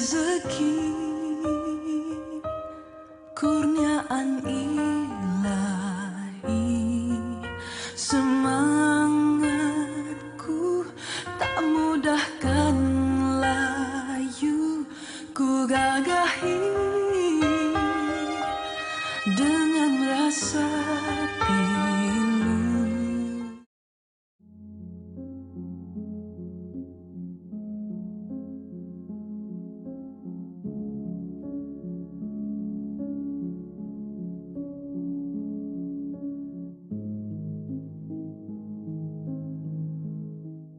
rezeki, kurniaan ilahi. Semangatku tak mudahkan layu, ku gagahi dengan rasa pilu.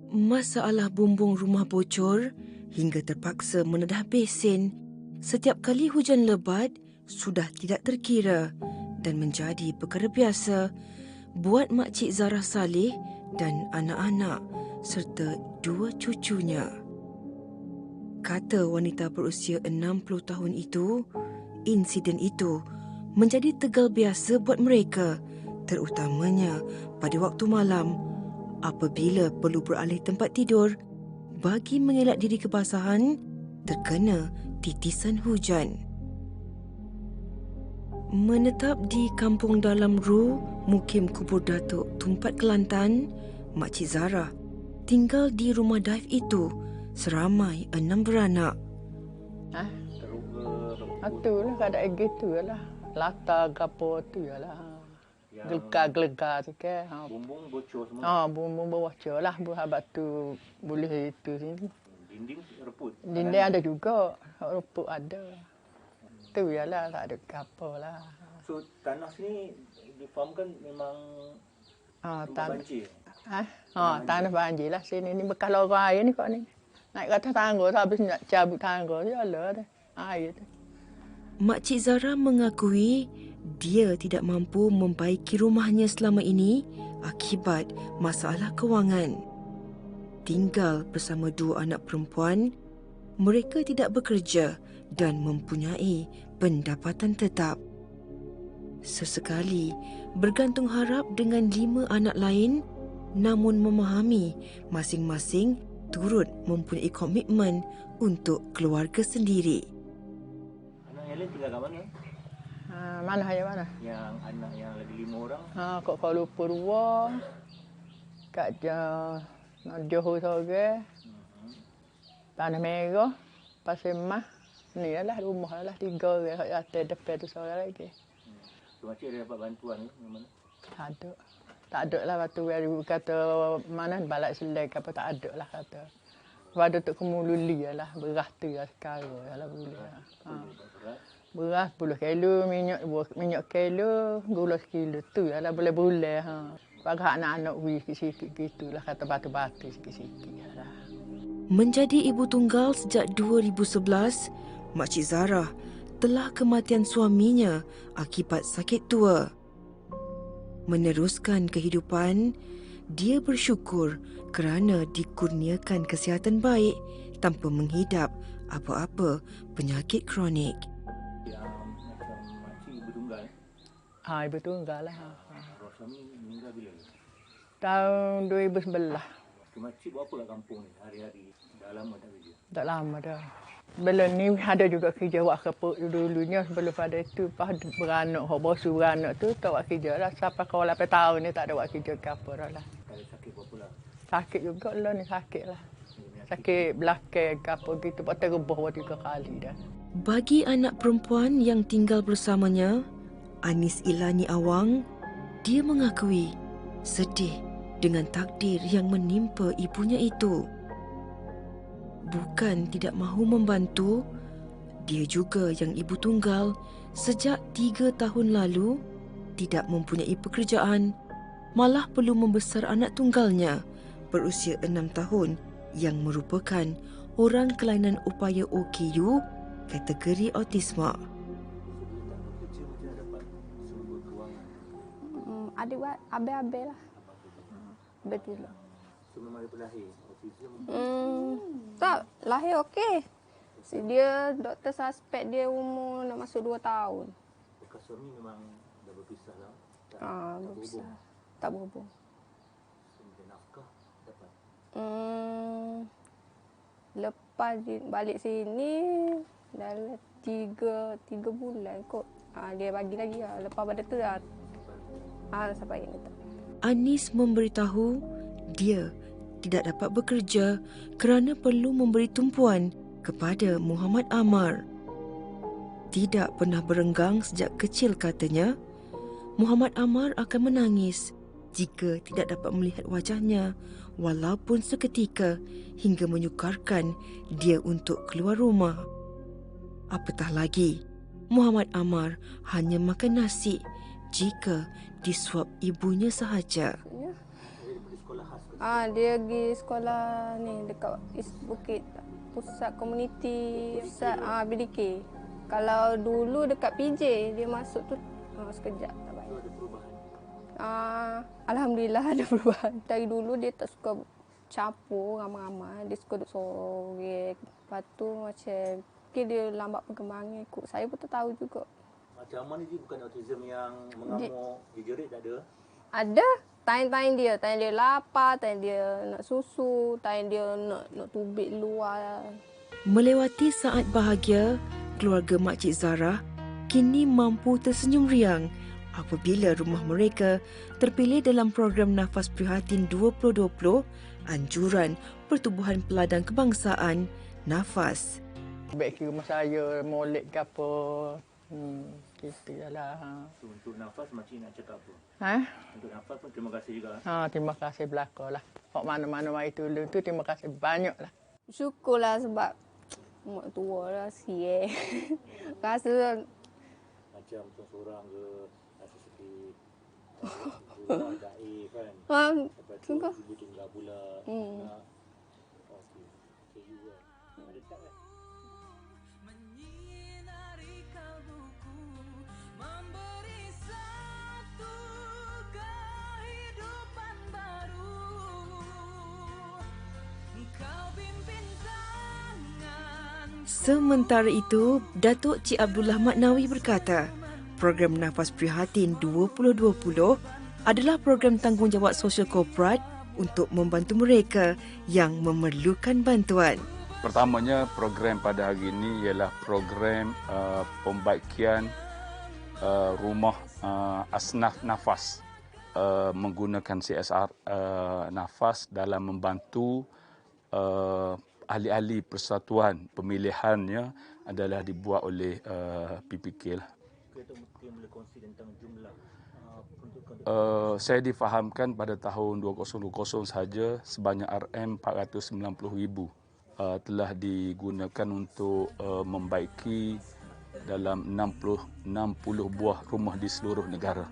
Masalah bumbung rumah bocor hingga terpaksa menedah besen setiap kali hujan lebat sudah tidak terkira dan menjadi perkara biasa buat Makcik Zarah Saleh dan anak-anak serta dua cucunya. Kata wanita berusia 60 tahun itu, insiden itu menjadi tegal biasa buat mereka, terutamanya pada waktu malam apabila perlu beralih tempat tidur bagi mengelak diri kebasahan terkena titisan hujan. Menetap di kampung Dalam Ru, Mukim Kubur Datuk Tumpat Kelantan, Makcik Zarah tinggal di rumah daif itu seramai 6 beranak. Itulah keadaan gitu lah. Latar gapo tu lah. Gelega-gelega sikit. Bumbung bocor semua. Bumbung bocor lah. Habis tu boleh itu sini. Dinding reput. Dinding ada juga. Reput ada. Tu ialah tak ada apa lah. So tanah sini difahamkan memang rumah banjir. Tanah banjir lah sini. Ni bekas lorong air ni kok ni. Naik kata tangga tu habis nak cabut tangga tu ialah air tu. Makcik Zarah mengakui dia tidak mampu membaiki rumahnya selama ini akibat masalah kewangan. Tinggal bersama dua anak perempuan, mereka tidak bekerja dan mempunyai pendapatan tetap. Sesekali bergantung harap dengan 5 anak lain, namun memahami masing-masing turut mempunyai komitmen untuk keluarga sendiri. Anak yang lain tinggal kat mana? Mana yang mana? Yang anak yang lagi 5 orang. Kat Kuala Lumpur 2. Kat Johor sore. Tanah Merah. Pasir Mas. Ni lah rumah lah 3 orang kat atas depan tu seorang lagi. So makcik ada dapat bantuan ke mana? Tak ada. Tak ada lah waktu ibu kata mana balak selai ke apa tak ada lah kata. Pada tu kemululi lah beras tu lah sekarang lah boleh. Beras 10 kilo, minyak kilo, gula sekilo tu lah boleh boleh Bagi anak-anak sikit-sikit gitulah kata batu-batu sikit-sikit lah. Menjadi ibu tunggal sejak 2011, Makcik Zarah telah kematian suaminya akibat sakit tua. Meneruskan kehidupan, dia bersyukur kerana dikurniakan kesihatan baik tanpa menghidap apa-apa penyakit kronik. Macam makcik ibu tunggal. Ibu tunggal lah. Roh suami meninggal bila? Tahun 2011. Makcik buat apa kat kampung ni hari-hari? Dah lama tak kerja? Tak lama dah. Belum ni ada juga kerja buat kepuk dulunya sebelum pada itu pas beranak, bosu beranak tu tak buat kerja lah. Sampai kau 8 tahun ni tak ada buat kerja ke apa dah lah. Ada sakit berapa lah? Sakit juga lah ni sakit lah. Sakit belakang ke apa gitu, buat terubah 3 kali dah. Bagi anak perempuan yang tinggal bersamanya, Anis Ilani Awang, dia mengakui sedih dengan takdir yang menimpa ibunya itu. Bukan tidak mahu membantu, dia juga yang ibu tunggal sejak 3 tahun lalu tidak mempunyai pekerjaan, malah perlu membesar anak tunggalnya berusia 6 tahun yang merupakan orang kelainan upaya OKU kategori autisma. Adik buat abe-abe lah. Betul lah. Sebelum ada berlahir, autism? Tak, lahir okey. Dia doktor suspek dia umur nak masuk 2 tahun. Bekas suami memang dah berpisah lah? Berpisah. Tak berhubung. Sementara nafkah dapat? lepas balik sini dalam 3 bulan kot. Dia bagi lagi lah. Lepas pada tu lah. Sampai yang kata. Anis memberitahu dia tidak dapat bekerja kerana perlu memberi tumpuan kepada Muhammad Amar. Tidak pernah berenggang sejak kecil katanya, Muhammad Amar akan menangis jika tidak dapat melihat wajahnya walaupun seketika hingga menyukarkan dia untuk keluar rumah. Apatah lagi, Muhammad Amar hanya makan nasi jika disuap ibunya sahaja. Dia pergi sekolah ni dekat Bukit Pusat Komuniti Pusat BDK. Kalau dulu dekat PJ dia masuk tu sekejap tak baik. Alhamdulillah ada perubahan. Dari dulu dia tak suka campur ramai-ramai, dia suka duduk sorang. Lepas tu macam mungkin dia lambat perkembangan ikut. Saya pun tak tahu juga. Macam Amar ni dia bukan autism yang mengamuk, dia jerit tak ada? Ada. Time dia lapar, time dia nak susu, time dia nak tubik luar. Melewati saat bahagia, keluarga Makcik Zarah kini mampu tersenyum riang apabila rumah mereka terpilih dalam program Nafas Prihatin 2020 Anjuran Pertubuhan Peladang Kebangsaan Nafas. Baik ke rumah saya, molek ke apa. Gitu lah. Untuk Nafas makcik nak cakap apa? Untuk Nafas pun terima kasih juga. Terima kasih belakang lah. Kok mana-mana mari tolong tu terima kasih banyak lah. Syukurlah sebab mak tua lah rasa Macam seorang ke rasa sikit bulan daif kan. Lepas tu ibu tinggal pula. Okey. Okay, you kan. Ada tak kan? Menyinari kalbuku, memberi satu kehidupan baru. Kau pimpin tangan. Sementara itu, Datuk Cik Abdullah Maknawi berkata, program Nafas Prihatin 2020 adalah program tanggungjawab sosial korporat untuk membantu mereka yang memerlukan bantuan. Pertamanya, program pada hari ini ialah program pembaikian rumah asnaf Nafas menggunakan CSR Nafas dalam membantu ahli-ahli persatuan. Pemilihannya adalah dibuat oleh PPK lah. Kita mungkin boleh kongsi tentang jumlah peruntukan. Saya difahamkan pada tahun 2020 sahaja sebanyak RM490,000 telah digunakan untuk membaiki dalam 60 buah rumah di seluruh negara.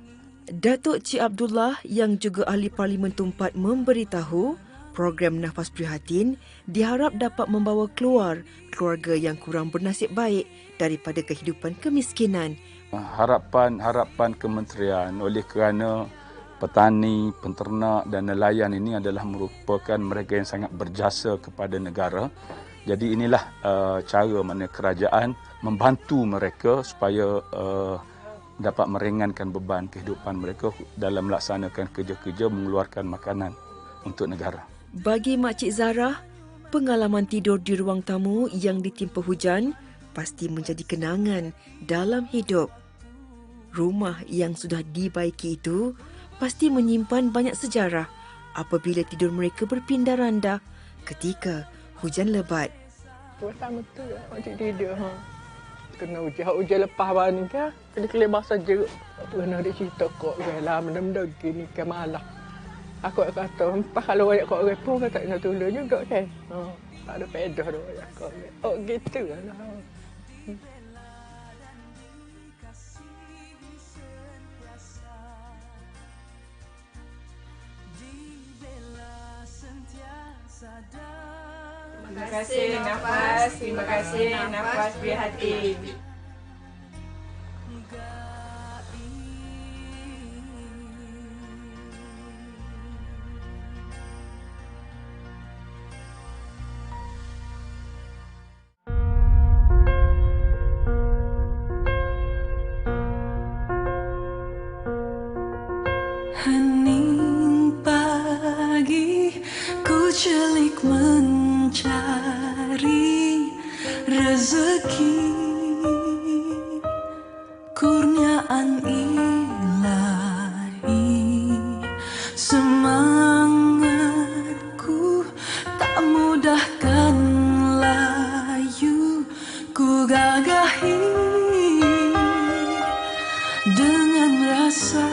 Datuk Cik Abdullah yang juga ahli Parlimen Tumpat memberitahu program Nafas Prihatin diharap dapat membawa keluar keluarga yang kurang bernasib baik daripada kehidupan kemiskinan. Harapan kementerian oleh kerana petani, penternak dan nelayan ini adalah merupakan mereka yang sangat berjasa kepada negara. Jadi inilah cara mana kerajaan membantu mereka supaya dapat meringankan beban kehidupan mereka dalam melaksanakan kerja-kerja mengeluarkan makanan untuk negara. Bagi Makcik Zarah, pengalaman tidur di ruang tamu yang ditimpa hujan pasti menjadi kenangan dalam hidup. Rumah yang sudah dibaiki itu pasti menyimpan banyak sejarah apabila tidur mereka berpindah randa ketika hujan lebat. Pertama tu makcik tidur. Kena hujan lepas baru ni kan. Kena bahasa jeruk. Pernah dia cerita kok. Lah benda-benda gini ke malah. Aku kata, kalau banyak kok orang pun tak nak tolong juga kan. Tak ada pedah dah banyak kok. Oh gitu lah. Terima kasih Nafas, terima kasih Nafas Prihatin. Hening pagi, ku celik mencari kurniaan ilahi. Semangatku tak mudahkan layu ku gagahi dengan rasa